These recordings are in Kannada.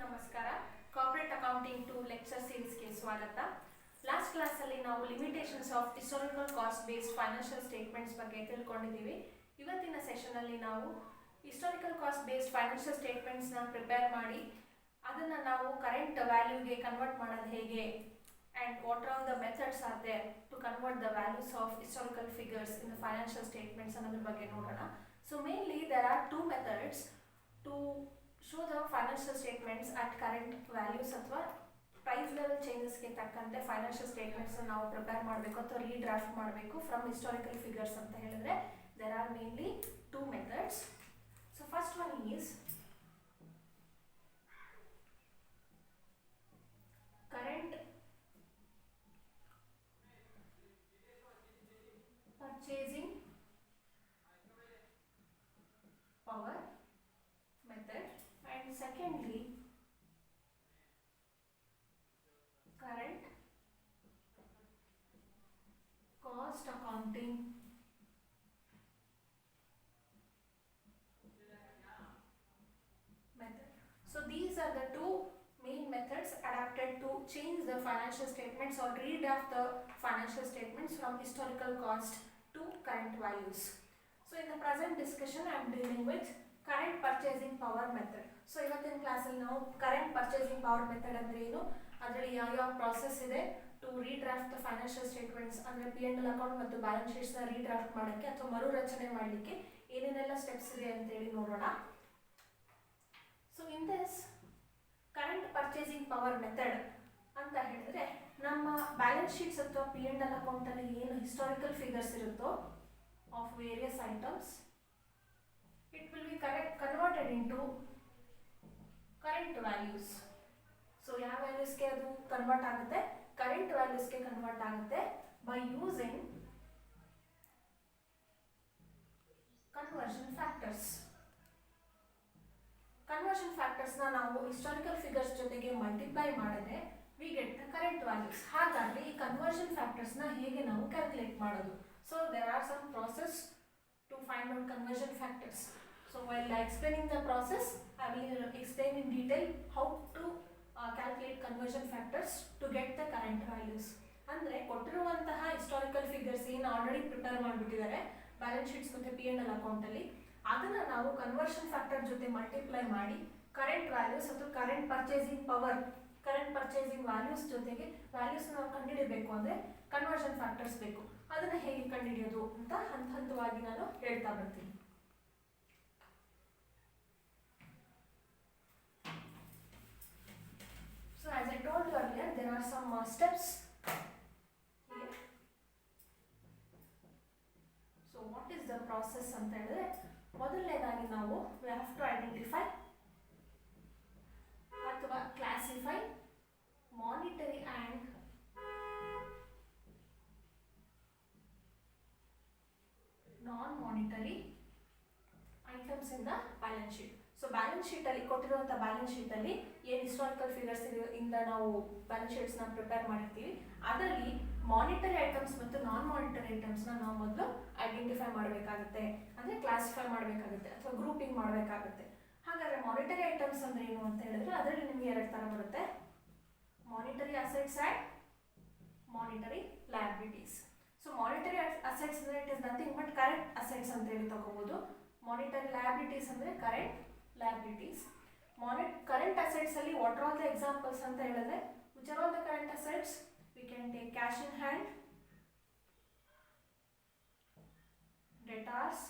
ನಮಸ್ಕಾರ. ಕಾರ್ಪೊರೇಟ್ ಅಕೌಂಟಿಂಗ್ 2 ಲೆಕ್ಚರ್ ಸೀರೀಸ್ಗೆ ಸ್ವಾಗತ. ಲಾಸ್ಟ್ ಕ್ಲಾಸಲ್ಲಿ ನಾವು limitations of historical cost based financial statements ಬಗ್ಗೆ ತಿಳ್ಕೊಂಡಿದ್ದೀವಿ. ಇವತ್ತಿನ ಸೆಷನಲ್ಲಿ ನಾವು ಹಿಸ್ಟಾರಿಕಲ್ ಕಾಸ್ಟ್ ಬೇಸ್ಡ್ ಫೈನಾನ್ಷಿಯಲ್ ಸ್ಟೇಟ್ಮೆಂಟ್ಸ್ನ ಪ್ರಿಪೇರ್ ಮಾಡಿ ಅದನ್ನು ನಾವು ಕರೆಂಟ್ ವ್ಯಾಲ್ಯೂಗೆ ಕನ್ವರ್ಟ್ ಮಾಡೋದು ಹೇಗೆ and what are the methods are there to convert the values of historical figures in the financial statements ಅನ್ನೋದ್ರ ಬಗ್ಗೆ ನೋಡೋಣ. So mainly there are two methods to show the financial statements at current values ಅಥವಾ ಪ್ರೈಸ್ ಲೆವೆಲ್ ಚೇಂಜಸ್ಗೆ ತಕ್ಕಂತೆ ಫೈನಾನ್ಷಿಯಲ್ ಸ್ಟೇಟ್ಮೆಂಟ್ಸ್ ನಾವು ಪ್ರಿಪೇರ್ ಮಾಡಬೇಕು ಅಥವಾ ರೀಡ್ರಾಫ್ಟ್ ಮಾಡಬೇಕು ಫ್ರಮ್ ಹಿಸ್ಟಾರಿಕಲ್ ಫಿಗರ್ಸ್ ಅಂತ ಹೇಳಿದ್ರೆ there are mainly two methods. So first one is current purchasing power method, and secondly current cost accounting method. So these are the two main methods adapted to change the financial statements or redraft the financial statements from historical cost to current values. So in the present discussion I am dealing with current purchasing power method. So ಇವತ್ತಿನ ಕ್ಲಾಸಲ್ಲಿ ನಾವು current purchasing power method ಅಂದ್ರೆ ಏನು, ಅದರಲ್ಲಿ ಯಾವ ಪ್ರಾಸೆಸ್ ಇದೆ ಟು ರೀಡ್ರಾಫ್ಟ್ ದ ಫೈನಾನ್ಷಿಯಲ್ ಸ್ಟೇಟ್ಮೆಂಟ್ಸ್ ಅಂದರೆ P&L ಅಕೌಂಟ್ ಮತ್ತು ಬ್ಯಾಲೆನ್ಸ್ ಶೀಟ್ಸ್ನ ರೀಡ್ರಾಫ್ಟ್ ಮಾಡೋಕ್ಕೆ ಅಥವಾ ಮರು ರಚನೆ ಮಾಡಲಿಕ್ಕೆ ಏನೇನೆಲ್ಲ ಸ್ಟೆಪ್ಸ್ ಇದೆ ಅಂತೇಳಿ ನೋಡೋಣ. So in this current purchasing power method ಅಂತ ಹೇಳಿದ್ರೆ ನಮ್ಮ ಬ್ಯಾಲೆನ್ಸ್ ಶೀಟ್ಸ್ ಅಥವಾ P&L ಅಕೌಂಟಲ್ಲಿ ಏನು ಹಿಸ್ಟಾರಿಕಲ್ ಫಿಗರ್ಸ್ ಇರುತ್ತೋ of various items it will be converted into current values. So ಯಾವ ವ್ಯಾಲ್ಯೂಸ್ಗೆ ಅದು ಕನ್ವರ್ಟ್ ಆಗುತ್ತೆ, ಕರೆಂಟ್ ವ್ಯಾಲ್ಯೂಸ್ಗೆ ಕನ್ವರ್ಟ್ ಆಗುತ್ತೆ by using conversion factors. Conversion ಫ್ಯಾಕ್ಟರ್ಸ್ನ ನಾವು ಹಿಸ್ಟಾರಿಕಲ್ ಫಿಗರ್ಸ್ ಜೊತೆಗೆ ಮಲ್ಟಿಪ್ಲೈ ಮಾಡಿದ್ರೆ we get the current values. ಹಾಗಾಗಿ ಈ ಕನ್ವರ್ಷನ್ ಫ್ಯಾಕ್ಟರ್ಸ್ನ ಹೇಗೆ ನಾವು ಕ್ಯಾಲ್ಕುಲೇಟ್ ಮಾಡೋದು? So there are some process to find out conversion factors. So while explaining the process I will explain in detail how to calculate conversion factors to get the current values. ಅಂದರೆ ಕೊಟ್ಟಿರುವಂತಹ ಹಿಸ್ಟಾರಿಕಲ್ ಫಿಗರ್ಸ್ ಏನು ಆಲ್ರೆಡಿ ಪ್ರಿಪೇರ್ ಮಾಡಿಬಿಟ್ಟಿದ್ದಾರೆ ಬ್ಯಾಲೆನ್ಸ್ ಶೀಟ್ಸ್ ಮತ್ತು P&L ಅಕೌಂಟಲ್ಲಿ, ಅದನ್ನು ನಾವು ಕನ್ವರ್ಷನ್ ಫ್ಯಾಕ್ಟರ್ ಜೊತೆ ಮಲ್ಟಿಪ್ಲೈ ಮಾಡಿ ಕರೆಂಟ್ ವ್ಯಾಲ್ಯೂಸ್ ಅಥವಾ current purchasing power, current purchasing values ಜೊತೆಗೆ ವ್ಯಾಲ್ಯೂಸ್ ನಾವು ಕಂಡುಹಿಡಬೇಕು ಅಂದರೆ ಕನ್ವರ್ಷನ್ ಫ್ಯಾಕ್ಟರ್ಸ್ ಬೇಕು. ಅದನ್ನು ಹೇಗೆ ಕಂಡುಹಿಡಿಯೋದು ಅಂತ ಹಂತ ಹಂತವಾಗಿ ನಾನು ಹೇಳ್ತಾ ಬರ್ತೀನಿ. So as I told you earlier, there are some steps here. So what is the process ಅಂತ ಹೇಳಿದ್ರೆ ಮೊದಲನೇದಾಗಿ ನಾವು we have to identify ಅಥವಾ classify monetary and non monetary items in the balance sheet. So balance ಶೀಟಲ್ಲಿ ಕೊಟ್ಟಿರುವಂಥ ಬ್ಯಾಲೆನ್ಸ್ ಶೀಟಲ್ಲಿ ಏನು ಹಿಸ್ಟಾರಿಕಲ್ ಫಿಗರ್ಸ್ ಇಂದ ನಾವು ಬ್ಯಾಲೆನ್ಸ್ ಶೀಟ್ಸ್ನ ಪ್ರಿಪೇರ್ ಮಾಡಿರ್ತೀವಿ ಅದರಲ್ಲಿ ಮಾನಿಟರಿ ಐಟಮ್ಸ್ ಮತ್ತು ನಾನ್ ಮಾನಿಟರಿ ಐಟಮ್ಸ್ನ ನಾವು ಮೊದಲು ಐಡೆಂಟಿಫೈ ಮಾಡಬೇಕಾಗುತ್ತೆ, ಅಂದರೆ ಕ್ಲಾಸಿಫೈ ಮಾಡಬೇಕಾಗುತ್ತೆ ಅಥವಾ ಗ್ರೂಪಿಂಗ್ ಮಾಡಬೇಕಾಗುತ್ತೆ. ಹಾಗಾದರೆ ಮಾನಿಟರಿ ಐಟಮ್ಸ್ ಅಂದರೆ ಏನು ಅಂತ ಹೇಳಿದ್ರೆ ಅದರಲ್ಲಿ ನಿಮಗೆ ಎರಡು ಥರ ಬರುತ್ತೆ, monetary assets and monetary liabilities. So monetary assets ಅಂದರೆ it is nothing but current assets ಅಂತ ಹೇಳಿ ತಗೋಬೋದು. ಮಾನಿಟರಿ ಲಯಬಿಲಿಟೀಸ್ ಅಂದರೆ ಕರೆಂಟ್ ಲಯಬಿಲಿಟೀಸ್. ಕರೆಂಟ್ ಅಸೆಟ್ಸ್ ಅಲ್ಲಿ what are all the examples ಅಂತ ಹೇಳಿದ್ರೆ which are all the current assets? We can take cash in hand, debtors,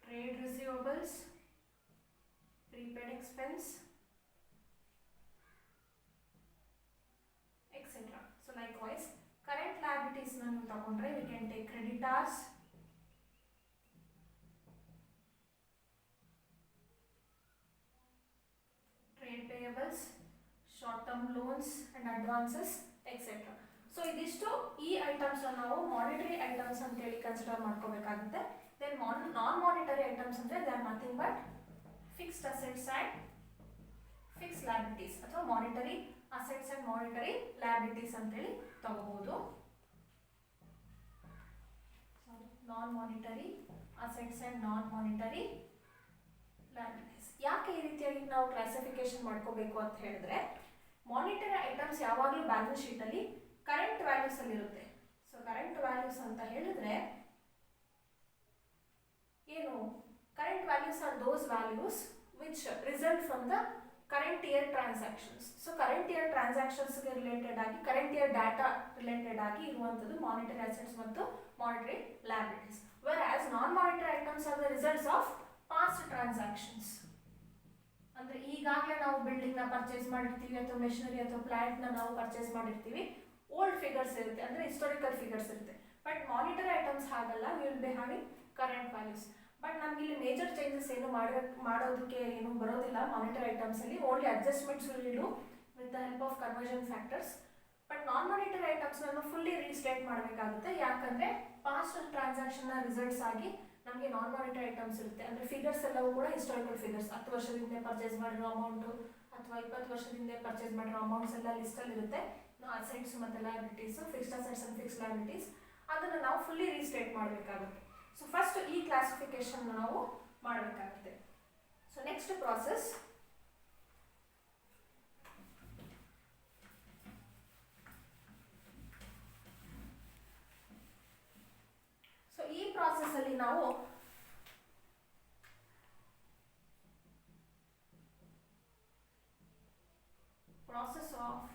trade receivables, prepaid expense, etc. So likewise current liabilities na ನೀವು ತಗೊಂಡ್ರೆ we can take creditors, trade payables, short term loans and advances, etc. So ಇದಿಷ್ಟು ಈ ಐಟಮ್ಸ್ ನಾವು ಮಾನಿಟರಿ ಐಟಮ್ಸ್ ಅಂತ ಹೇಳಿ ಕನ್ಸಿಡರ್ ಮಾಡ್ಕೋಬೇಕಾಗುತ್ತೆ. Then non-monetary items ಅಂದರೆ they are nothing but fixed assets and fixed liabilities ಅಥವಾ monetary assets and monetary liabilities ಅಂತೇಳಿ ತಗೋಬಹುದು. non-monetary assets and non-monetary liabilities. ರೀತಿ ನಾವು ಕ್ಲಾಸಿಫಿಕೇಶನ್ ಮಾಡ್ಕೋಬೇಕು ಅಂತ ಹೇಳಿದ್ರೆ, ಮಾನಿಟರಿ ಐಟಮ್ಸ್ ಯಾವಾಗಲೂ ಬ್ಯಾಲೆನ್ಸ್ ಶೀಟಲ್ಲಿ ಕರೆಂಟ್ ವ್ಯಾಲ್ಯೂಸ್ ಅಲ್ಲಿ ಇರುತ್ತೆ. ಸೊ ಕರೆಂಟ್ ವ್ಯಾಲ್ಯೂಸ್ ಅಂತ ಹೇಳಿದ್ರೆ ಏನು, current values are those values which result from the current year transactions. So current year ಟ್ರಾನ್ಸಾಕ್ಷನ್ಸ್ಗೆ ರಿಲೇಟೆಡ್ ಆಗಿ, ಕರೆಂಟ್ ಇಯರ್ ಡಾಟಾ ರಿಲೇಟೆಡ್ ಆಗಿ ಇರುವಂಥದ್ದು ಮಾನಿಟರಿ ಅಸೆಟ್ಸ್ ಮತ್ತು monetary liabilities. whereas non-monetary items are the results of past transactions. ಅಂದರೆ ಈಗಾಗಲೇ ನಾವು ಬಿಲ್ಡಿಂಗ್ನ ಪರ್ಚೇಸ್ ಮಾಡಿರ್ತೀವಿ ಅಥವಾ ಮೆಷಿನರಿ ಅಥವಾ ಪ್ಲಾಂಟ್ನ ನಾವು ಪರ್ಚೇಸ್ ಮಾಡಿರ್ತೀವಿ, ಓಲ್ಡ್ ಫಿಗರ್ಸ್ ಇರುತ್ತೆ, ಅಂದರೆ ಹಿಸ್ಟಾರಿಕಲ್ ಫಿಗರ್ಸ್ ಇರುತ್ತೆ. ಬಟ್ ಮಾನಿಟರಿ ಐಟಮ್ಸ್ ಹಾಗಲ್ಲ, we will be having current values. But ನಮ್ಗೆ ಇಲ್ಲಿ ಮೇಜರ್ ಚೇಂಜಸ್ ಏನು ಮಾಡೋದಕ್ಕೆ ಏನು ಬರೋದಿಲ್ಲ ಮಾನಿಟರಿ ಐಟಮ್ಸಲ್ಲಿ. Only adjustments will do with the help of conversion factors. But non monetary ಐಟಮ್ಸ್ನ ಫುಲ್ಲಿ ರೀಸ್ಟೇಟ್ ಮಾಡಬೇಕಾಗುತ್ತೆ, ಯಾಕಂದರೆ ಪಾಸ್ಟ್ ಟ್ರಾನ್ಸಾಕ್ಷನ್ನ ರಿಸಲ್ಟ್ಸ್ ಆಗಿ ನಮಗೆ ನಾನ್ ಮಾನಿಟರಿ ಐಟಮ್ಸ್ ಇರುತ್ತೆ. ಅಂದರೆ ಫಿಗರ್ಸ್ ಎಲ್ಲವೂ ಕೂಡ ಹಿಸ್ಟಾರಿಕಲ್ ಫಿಗರ್ಸ್, 10 ವರ್ಷದಿಂದ ಪರ್ಚೇಸ್ ಮಾಡಿರೋ ಅಮೌಂಟು ಅಥವಾ 20 ವರ್ಷದಿಂದ ಪರ್ಚೇಸ್ ಮಾಡಿರೋ ಅಮೌಂಟ್ಸ್ ಎಲ್ಲ ಲಿಸ್ಟಲ್ಲಿ ಇರುತ್ತೆ. ಅಸೆಟ್ಸ್ ಮತ್ತು liabilities, fixed assets and fixed liabilities, ಅದನ್ನು ನಾವು ಫುಲ್ಲಿ ರೀಸ್ಟೇಟ್ ಮಾಡಬೇಕಾಗುತ್ತೆ. ಸೊ ಫಸ್ಟ್ ಈ ಕ್ಲಾಸಿಫಿಕೇಶನ್ ನಾವು ಮಾಡಬೇಕಾಗುತ್ತೆ. ಸೊ ನೆಕ್ಸ್ಟ್ ಪ್ರಾಸೆಸ್, ಸೊ ಈ ಪ್ರಾಸೆಸ್ ಅಲ್ಲಿ ನಾವು ಪ್ರಾಸೆಸ್ ಆಫ್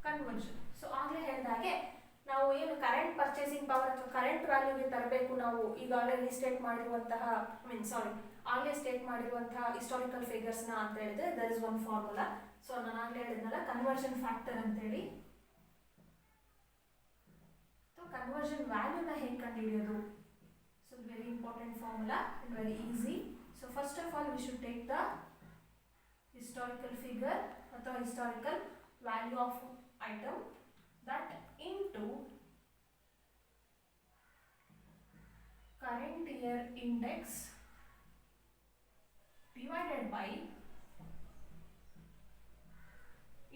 ಕನ್ವರ್ಷನ್. ಸೊ ಆಗಲೇ ಹೇಳಿದಾಗೆ ನಾವು ಏನು ಕರೆಂಟ್ ಪರ್ಚೇಸಿಂಗ್ ಪವರ್ ಅಥವಾ ಕರೆಂಟ್ ವ್ಯಾಲ್ಯೂಗೆ ತರಬೇಕು, ನಾವು ಈಗಾಗಲೇ ರೀಸ್ಟೇಟ್ ಮಾಡಿರುವಂತಹ ಆಗಲೇ ಸ್ಟೇಟ್ ಮಾಡಿರುವಂತಹ ಹಿಸ್ಟಾರಿಕಲ್ ಫಿಗರ್ಸ್ನ ಅಂತ ಹೇಳಿದ್ರೆ there is one formula. So ನಾನು ಆಗಲೇ ಹೇಳಿದ್ನಲ್ಲ ಕನ್ವರ್ಷನ್ ಫ್ಯಾಕ್ಟರ್ ಅಂತೇಳಿ. ಸೊ ಕನ್ವರ್ಷನ್ ವ್ಯಾಲ್ಯೂನ ಹೇಗೆ ಕಂಡುಹಿಡಿಯೋದು? So very important formula and very easy. So first of all we should take the historical figure ಅಥವಾ historical value of item that into current year index divided by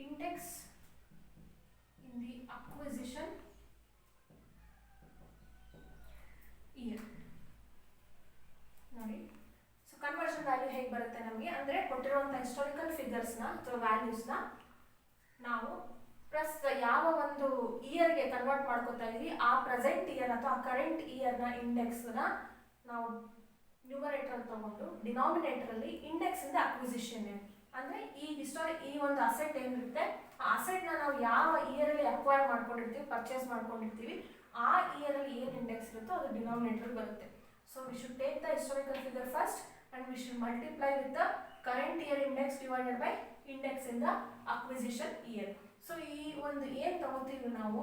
index in the acquisition year. ನೋಡಿ, ಕನ್ವರ್ಷನ್ ವ್ಯಾಲ್ಯೂ ಹೇಗೆ ಬರುತ್ತೆ ನಮಗೆ ಅಂದರೆ, ಕೊಟ್ಟಿರುವಂಥ ಹಿಸ್ಟಾರಿಕಲ್ ಫಿಗರ್ಸ್ನ ಅಥವಾ ವ್ಯಾಲ್ಯೂಸ್ನ ನಾವು ಪ್ರಸ್ತುತ ಯಾವ ಒಂದು ಇಯರ್ಗೆ ಕನ್ವರ್ಟ್ ಮಾಡ್ಕೋತಾ ಇದೀವಿ, ಆ ಪ್ರೆಸೆಂಟ್ ಇಯರ್ ಅಥವಾ ಕರೆಂಟ್ ಇಯರ್ನ ಇಂಡೆಕ್ಸ್ನ ನಾವು ನ್ಯೂಮರೇಟರ್ ತಗೊಂಡು ಡಿನಾಮಿನೇಟರಲ್ಲಿ ಇಂಡೆಕ್ಸಿಂದ ಅಕ್ವಿಸಿಷನ್ ಅಂದರೆ ಈ ಒಂದು ಅಸೆಟ್ ಏನಿರುತ್ತೆ, ಆ ಅಸೆಟ್ನ ನಾವು ಯಾವ ಇಯರಲ್ಲಿ ಅಕ್ವೈರ್ ಮಾಡ್ಕೊಂಡಿರ್ತೀವಿ, ಪರ್ಚೇಸ್ ಮಾಡ್ಕೊಂಡಿರ್ತೀವಿ, ಆ ಇಯರಲ್ಲಿ ಏನು ಇಂಡೆಕ್ಸ್ ಇರುತ್ತೋ ಅದು ಡಿನಾಮಿನೇಟರ್ ಬರುತ್ತೆ. So we should take the historical figure first and we should multiply with the current year index divided by index in the acquisition year. So ಈ ಒಂದು ಏನು ತಗೋತೀವಿ ನಾವು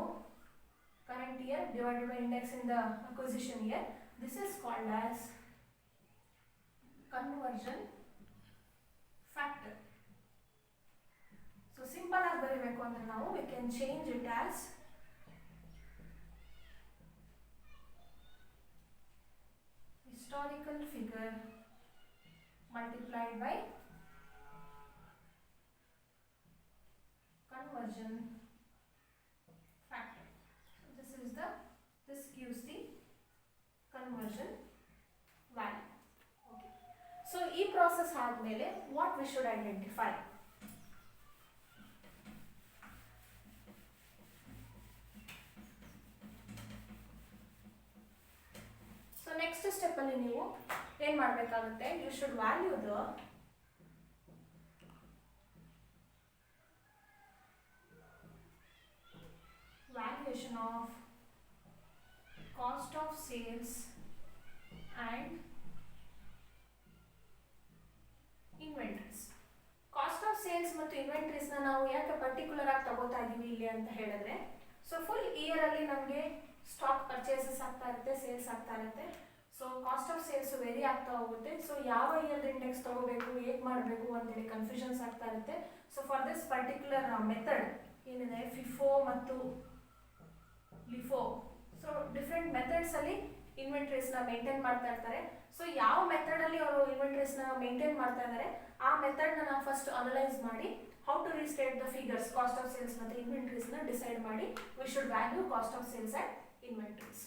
current year divided by index in the acquisition year, this is called as conversion factor. So simple ಆಗಿ ಬರೀಬೇಕು ಅಂದ್ರೆ ನಾವು we can change it as historical figure multiplied by conversion factor. So this gives the conversion value. Okay. So ಈ process ಆದ್ಮೇಲೆ what we should identify? So next step ಅಲ್ಲಿ ನೀವು ಏನು ಮಾಡಬೇಕಾಗುತ್ತೆ, you should value the valuation of cost of sales and inventories. Cost of sales ಮತ್ತು ಇನ್ವೆಂಟ್ರೀಸ್ನ ನಾವು ಯಾಕೆ ಪರ್ಟಿಕ್ಯುಲರ್ ಆಗಿ ತಗೋತಾ ಇದೀವಿ ಇಲ್ಲಿ ಅಂತ ಹೇಳಿದ್ರೆ, ಸೊ ಫುಲ್ ಇಯರ್ ಅಲ್ಲಿ ನಮಗೆ ಸ್ಟಾಕ್ ಪರ್ಚೇಸಸ್ ಆಗ್ತಾ ಇರುತ್ತೆ, ಸೇಲ್ಸ್ ಆಗ್ತಾ ಇರುತ್ತೆ. So cost of sales vary ಆಗ್ತಾ ಹೋಗುತ್ತೆ. ಸೊ ಯಾವ ಇಯರ್ ಇಂಡೆಕ್ಸ್ ತಗೋಬೇಕು, ಹೇಗೆ ಮಾಡಬೇಕು ಅಂತೇಳಿ ಕನ್ಫ್ಯೂಷನ್ಸ್ ಆಗ್ತಾ ಇರುತ್ತೆ. So for this particular method ಏನಿದೆ, ಫಿಫೋ ಮತ್ತು ಲಿಫೋ, ಸೊ ಡಿಫ್ರೆಂಟ್ ಮೆಥಡ್ಸಲ್ಲಿ ಇನ್ವೆಂಟ್ರೀಸ್ನ ಮೇಂಟೈನ್ ಮಾಡ್ತಾ ಇರ್ತಾರೆ. ಸೊ ಯಾವ ಮೆಥಡಲ್ಲಿ ಅವರು ಇನ್ವೆಂಟ್ರೀಸ್ನ ಮೇಂಟೈನ್ ಮಾಡ್ತಾ ಇದ್ದಾರೆ, ಆ ಮೆಥಡ್ನ ನಾವು ಫಸ್ಟ್ ಅನಲೈಸ್ ಮಾಡಿ how to restate the figures, cost of sales ಮತ್ತು ಇನ್ವೆಂಟ್ರೀಸ್ನ ಡಿಸೈಡ್ ಮಾಡಿ we should value cost of sales and inventories.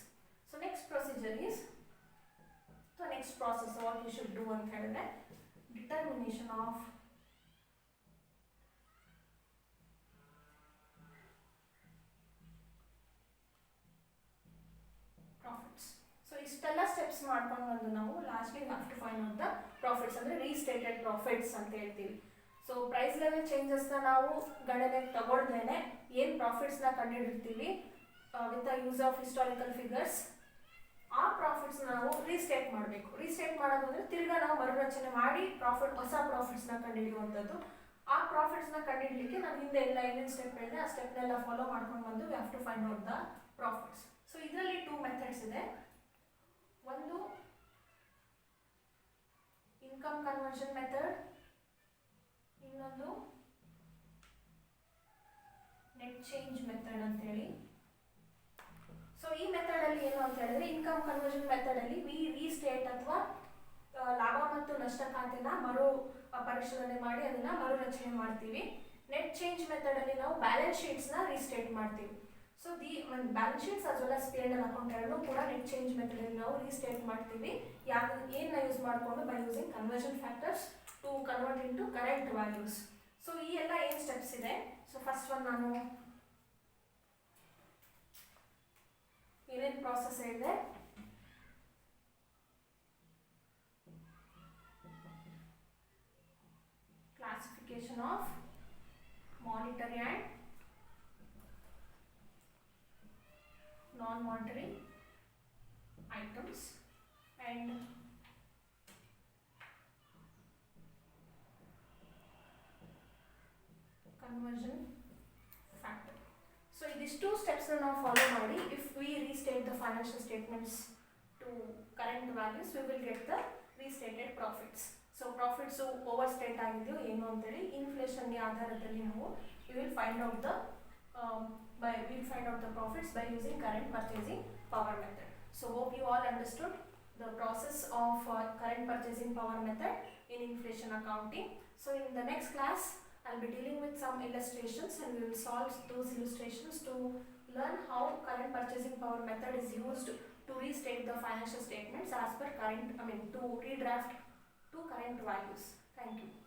So next procedure is, so next process what you should do ಅಂತ ಹೇಳಿದ್ರೆ, determination of profits. So ಇಷ್ಟೆಲ್ಲ ಸ್ಟೆಪ್ಸ್ ಮಾಡ್ಕೊಂಡು ಬಂದು ನಾವು lastly have to find out the profits ಅಂದರೆ ರೀಸ್ಟೇಟೆಡ್ ಪ್ರಾಫಿಟ್ಸ್ ಅಂತ ಹೇಳ್ತೀವಿ. ಸೊ ಪ್ರೈಸ್ ಲೆವೆಲ್ ಚೇಂಜಸ್ನ ನಾವು ಗಣನೆಗೆ ತಗೊಳ್ದೇನೆ ಏನು ಪ್ರಾಫಿಟ್ಸ್ನ ಕಂಡುಹಿಡಿರ್ತೀವಿ with the use of historical figures, ಆ ಪ್ರಾಫಿಟ್ಸ್ನ ನಾವು ರೀಸ್ಟೇಟ್ ಮಾಡಬೇಕು. ರೀಸ್ಟೇಟ್ ಮಾಡೋದು ಅಂದರೆ ತಿರ್ಗಾ ನಾವು ಮರುರಚನೆ ಮಾಡಿ ಹೊಸ ಪ್ರಾಫಿಟ್ಸ್ನ ಕಂಡುಹಿಡಿಯುವಂಥದ್ದು. ಆ ಪ್ರಾಫಿಟ್ಸ್ನ ಕಂಡುಹಿಡಲಿಕ್ಕೆ ನಾನು ಹಿಂದೆ ಎಲ್ಲ ಏನೇನು ಸ್ಟೆಪ್ ಹೇಳಿದೆ ಆ ಸ್ಟೆಪ್ನೆಲ್ಲ ಫಾಲೋ ಮಾಡ್ಕೊಂಡು ಬಂದು we have to find out the profits. So ಇದರಲ್ಲಿ 2 ಮೆಥಡ್ಸ್ ಇದೆ. ಒಂದು ಇನ್ಕಮ್ ಕನ್ವರ್ಷನ್ ಮೆಥಡ್, ಇನ್ನೊಂದು ನೆಟ್ ಚೇಂಜ್ ಮೆಥಡ್ ಅಂತೇಳಿ. ಸೊ ಈ ಮೆಥಡ್ ಅಲ್ಲಿ ಏನು ಅಂತ ಹೇಳಿದ್ರೆ ಇನ್ಕಮ್ ಕನ್ವರ್ಷನ್ ಮೆಥಡ್ ಅಲ್ಲಿ ವಿ ರೀಸ್ಟೇಟ್ ಅಥವಾ ಲಾಭ ಮತ್ತು ನಷ್ಟ ಖಾತೆನ ಮರು ಪರಿಶೀಲನೆ ಮಾಡಿ ಅದನ್ನ ಮರುರಚನೆ ಮಾಡ್ತೀವಿ. ನೆಟ್ ಚೇಂಜ್ ಮೆಥಡ್ ಅಲ್ಲಿ ನಾವು ಬ್ಯಾಲೆನ್ಸ್ ಶೀಟ್ಸ್ ನ ರೀಸ್ಟೇಟ್ ಮಾಡ್ತೀವಿ. So the balance sheets as well as P&L account ಎರಡೂ ಕೂಡ ನೆಟ್ ಚೇಂಜ್ ಮೆಥಡ್ ಅಲ್ಲಿ ನಾವು ರೀಸ್ಟೇಟ್ ಮಾಡ್ತೀವಿ. ಏನ ಯೂಸ್ ಮಾಡಿಕೊಂಡು by using conversion factors to convert in to current values. So ಈ ಎಲ್ಲ ಏನು ಸ್ಟೆಪ್ಸ್ ಇದೆ. ಸೊ ಫಸ್ಟ್ ಒನ್ ನಾನು ಏನೇನು ಪ್ರಾಸೆಸ್ ಹೇಳಿದೆ, classification of monetary and non-monetary items and conversion factor. So these 2 steps ನಾವು follow ಮಾಡಿ if we restate the financial statements to current values we will get the restated profits. So profits over state ಆಗಿದೆಯೋ ಏನು ಅಂತೇಳಿ ಇನ್ಫ್ಲೇಷನ್ಗೆ ಆಧಾರದಲ್ಲಿ ನಾವು will find out the profits by using current purchasing power method. So hope you all understood the process of current purchasing power method in inflation accounting. So in the next class I'll be dealing with some illustrations and we will solve those illustrations to learn how current purchasing power method is used to restate the financial statements as per to redraft to current values. Thank you.